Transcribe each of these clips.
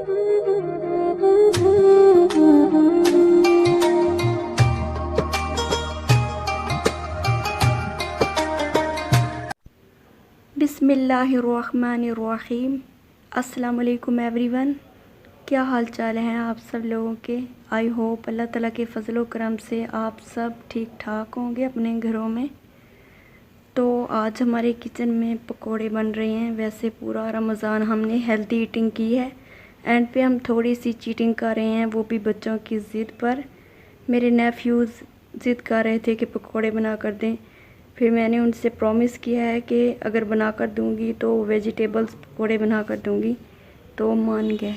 बिस्मिल्लाहिर्रहमानिर्रहीम। अस्सलाम वालेकुम एवरीवन। क्या हाल चाल हैं आप सब लोगों के। आई होप अल्लाह ताला के फ़ज़ल व करम से आप सब ठीक ठाक होंगे अपने घरों में। तो आज हमारे किचन में पकोड़े बन रहे हैं। वैसे पूरा रमज़ान हमने हेल्दी ईटिंग की है, एंड पे हम थोड़ी सी चीटिंग कर रहे हैं, वो भी बच्चों की ज़िद पर। मेरे नेफ्यूज़ ज़िद कर रहे थे कि पकोड़े बना कर दें। फिर मैंने उनसे प्रॉमिस किया है कि अगर बना कर दूँगी तो वेजिटेबल्स पकोड़े बना कर दूँगी, तो मान गए।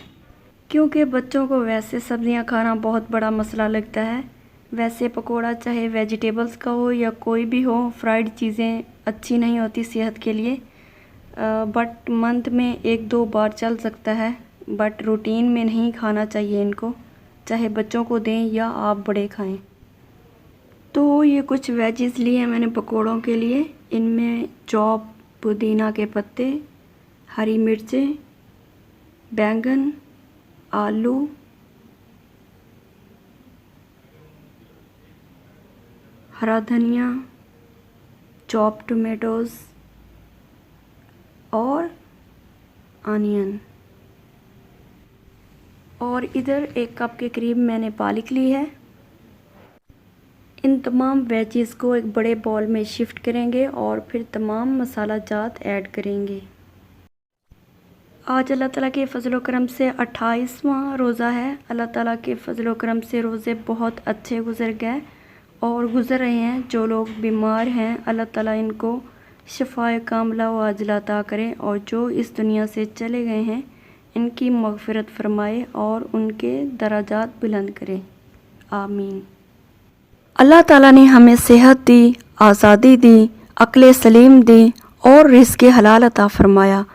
क्योंकि बच्चों को वैसे सब्ज़ियां खाना बहुत बड़ा मसला लगता है। वैसे पकोड़ा चाहे वेजिटेबल्स का हो या कोई भी हो, फ्राइड चीज़ें अच्छी नहीं होती सेहत के लिए। बट मंथ में 1-2 बार चल सकता है, बट रूटीन में नहीं खाना चाहिए इनको, चाहे बच्चों को दें या आप बड़े खाएं। तो ये कुछ वेजिस लिए हैं मैंने पकोड़ों के लिए। इनमें चॉप पुदीना के पत्ते, हरी मिर्चें, बैंगन, आलू, हरा धनिया, चॉप टोमेटोज़ और अनियन। और इधर 1 कप के करीब मैंने पालक ली है। इन तमाम वेजिस को एक बड़े बाउल में शिफ्ट करेंगे और फिर तमाम मसाला जात ऐड करेंगे। आज अल्लाह ताला के फ़ज़ल व करम से 28वां रोज़ा है। अल्लाह ताला के फ़ज़ल व करम से रोज़े बहुत अच्छे गुज़र गए और गुज़र रहे हैं। जो लोग बीमार हैं, अल्लाह ताला इनको शिफ़ाए कामिला व आजिला अता करें, और जो इस दुनिया से चले गए हैं इनकी मग़फ़िरत फ़रमाए और उनके दराजात बुलंद करें। आमीन। अल्लाह ताला ने हमें सेहत दी, आज़ादी दी, अक्ल सलीम दी और रिज़्क़ हलाल अता फ़रमाया,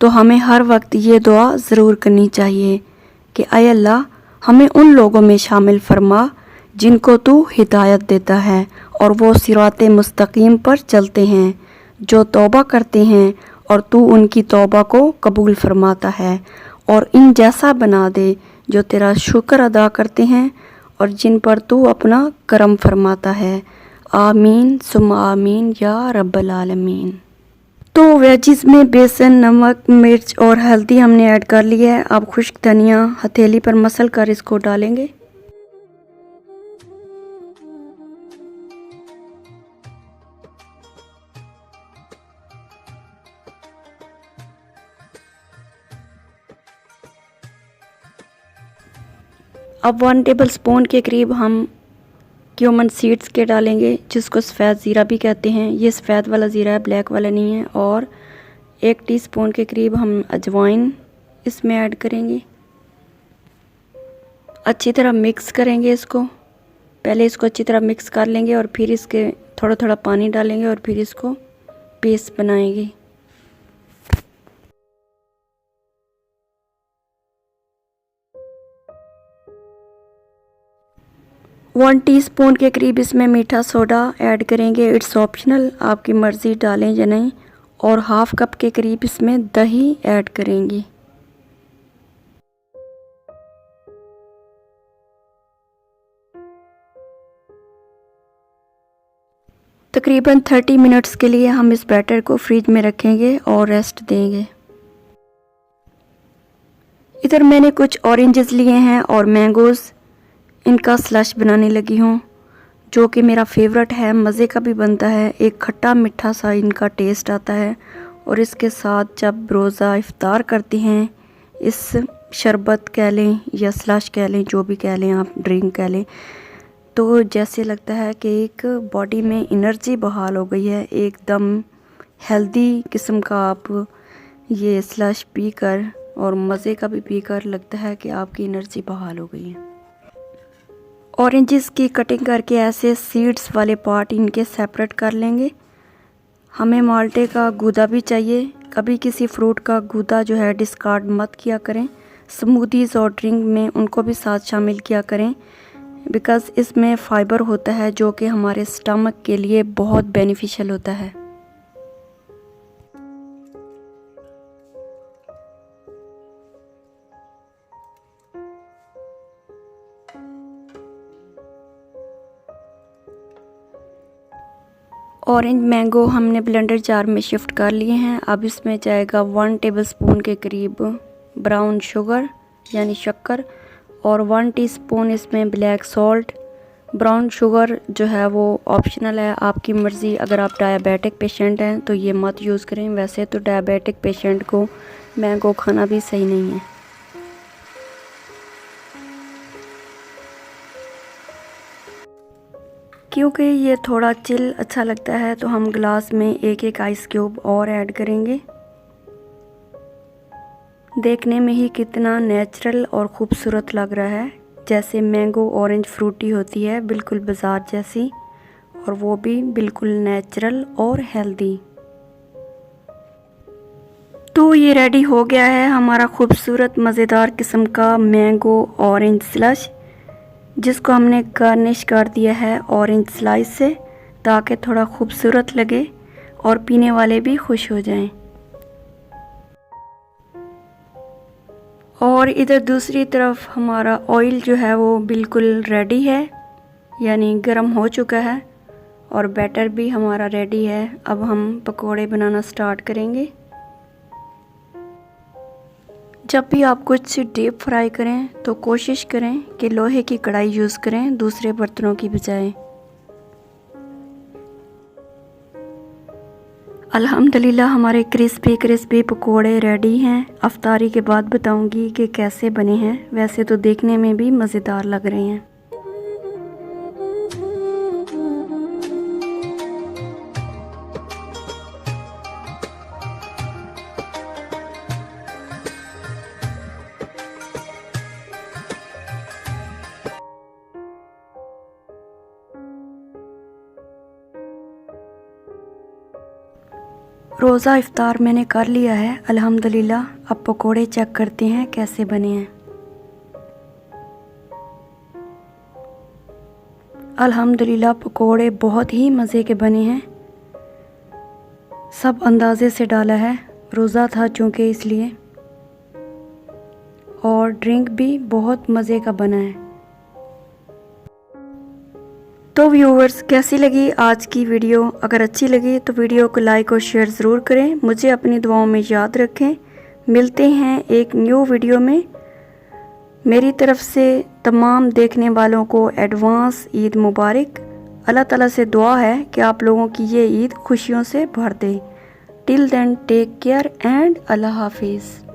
तो हमें हर वक्त ये दुआ ज़रूर करनी चाहिए कि ऐ अल्लाह, हमें उन लोगों में शामिल फ़रमा जिनको तू हिदायत देता है और वो सिराते मुस्तकीम पर चलते हैं, जो तौबा करते हैं और तू उनकी तौबा को कबूल फरमाता है, और इन जैसा बना दे जो तेरा शुक्र अदा करते हैं और जिन पर तू अपना करम फरमाता है। आमीन सुम्मा आमीन या रब्बल आलमीन। तो वेजिस में बेसन, नमक, मिर्च और हल्दी हमने ऐड कर लिया है। अब खुश्क धनिया हथेली पर मसल कर इसको डालेंगे। अब 1 टेबल स्पून के करीब हम क्यूमन सीड्स के डालेंगे, जिसको सफ़ेद ज़ीरा भी कहते हैं। ये सफ़ेद वाला ज़ीरा है, ब्लैक वाला नहीं है। और 1 टीस्पून के करीब हम अजवाइन इसमें ऐड करेंगे। अच्छी तरह मिक्स करेंगे इसको। पहले इसको अच्छी तरह मिक्स कर लेंगे और फिर इसके थोड़ा थोड़ा पानी डालेंगे और फिर इसको पेस्ट बनाएंगे। वन टीस्पून के करीब इसमें मीठा सोडा ऐड करेंगे। इट्स ऑप्शनल, आपकी मर्ज़ी डालें या नहीं। और हाफ़ कप के करीब इसमें दही ऐड करेंगे। तकरीबन 30 मिनट्स के लिए हम इस बैटर को फ्रिज में रखेंगे और रेस्ट देंगे। इधर मैंने कुछ ऑरेंजेस लिए हैं और मैंगोज़, इनका स्लश बनाने लगी हूँ, जो कि मेरा फेवरेट है, मज़े का भी बनता है। एक खट्टा मीठा सा इनका टेस्ट आता है, और इसके साथ जब रोज़ा इफ्तार करते हैं, इस शरबत कह लें या स्लश कह लें, जो भी कह लें आप, ड्रिंक कह लें, तो जैसे लगता है कि एक बॉडी में एनर्जी बहाल हो गई है। एकदम हेल्दी किस्म का आप ये स्लश पी कर और मज़े का भी पी कर लगता है कि आपकी एनर्जी बहाल हो गई है। ऑरेंजेस की कटिंग करके ऐसे सीड्स वाले पार्ट इनके सेपरेट कर लेंगे। हमें माल्टे का गूदा भी चाहिए। कभी किसी फ्रूट का गूदा जो है डिस्कार्ड मत किया करें। स्मूदीज़ और ड्रिंक में उनको भी साथ शामिल किया करें, बिकॉज़ इसमें फ़ाइबर होता है जो कि हमारे स्टमक के लिए बहुत बेनिफिशियल होता है। ऑरेंज मैंगो हमने ब्लेंडर जार में शिफ्ट कर लिए हैं। अब इसमें जाएगा 1 टेबलस्पून के करीब ब्राउन शुगर यानी शक्कर और 1 टीस्पून इसमें ब्लैक सॉल्ट। ब्राउन शुगर जो है वो ऑप्शनल है, आपकी मर्ज़ी। अगर आप डायबिटिक पेशेंट हैं तो ये मत यूज़ करें, वैसे तो डायबिटिक पेशेंट को मैंगो खाना भी सही नहीं है। क्योंकि ये थोड़ा चिल अच्छा लगता है तो हम ग्लास में एक एक आइस क्यूब और ऐड करेंगे। देखने में ही कितना नेचुरल और ख़ूबसूरत लग रहा है, जैसे मैंगो ऑरेंज फ्रूटी होती है बिल्कुल बाज़ार जैसी, और वो भी बिल्कुल नेचुरल और हेल्दी। तो ये रेडी हो गया है हमारा खूबसूरत मज़ेदार किस्म का मैंगो ऑरेंज स्लश, जिसको हमने गार्निश कर दिया है ऑरेंज स्लाइस से, ताकि थोड़ा खूबसूरत लगे और पीने वाले भी खुश हो जाएं। और इधर दूसरी तरफ हमारा ऑयल जो है वो बिल्कुल रेडी है, यानी गर्म हो चुका है, और बैटर भी हमारा रेडी है। अब हम पकोड़े बनाना स्टार्ट करेंगे। जब भी आप कुछ डीप फ्राई करें तो कोशिश करें कि लोहे की कढ़ाई यूज़ करें दूसरे बर्तनों की बजाय। अल्हम्दुलिल्लाह हमारे क्रिस्पी पकोड़े रेडी हैं। अफ्तारी के बाद बताऊंगी कि कैसे बने हैं, वैसे तो देखने में भी मज़ेदार लग रहे हैं। रोज़ा इफ्तार मैंने कर लिया है अल्हम्दुलिल्लाह। अब पकोड़े चेक करते हैं कैसे बने हैं। अल्हम्दुलिल्लाह पकोड़े बहुत ही मज़े के बने हैं। सब अंदाज़े से डाला है, रोज़ा था चूँकि इसलिए, और ड्रिंक भी बहुत मज़े का बना है। तो व्यूअर्स, कैसी लगी आज की वीडियो? अगर अच्छी लगी तो वीडियो को लाइक और शेयर ज़रूर करें। मुझे अपनी दुआओं में याद रखें। मिलते हैं एक न्यू वीडियो में। मेरी तरफ से तमाम देखने वालों को एडवांस ईद मुबारक। अल्लाह ताला से दुआ है कि आप लोगों की ये ईद खुशियों से भर दे। Till then take care and अल्लाह हाफिज़।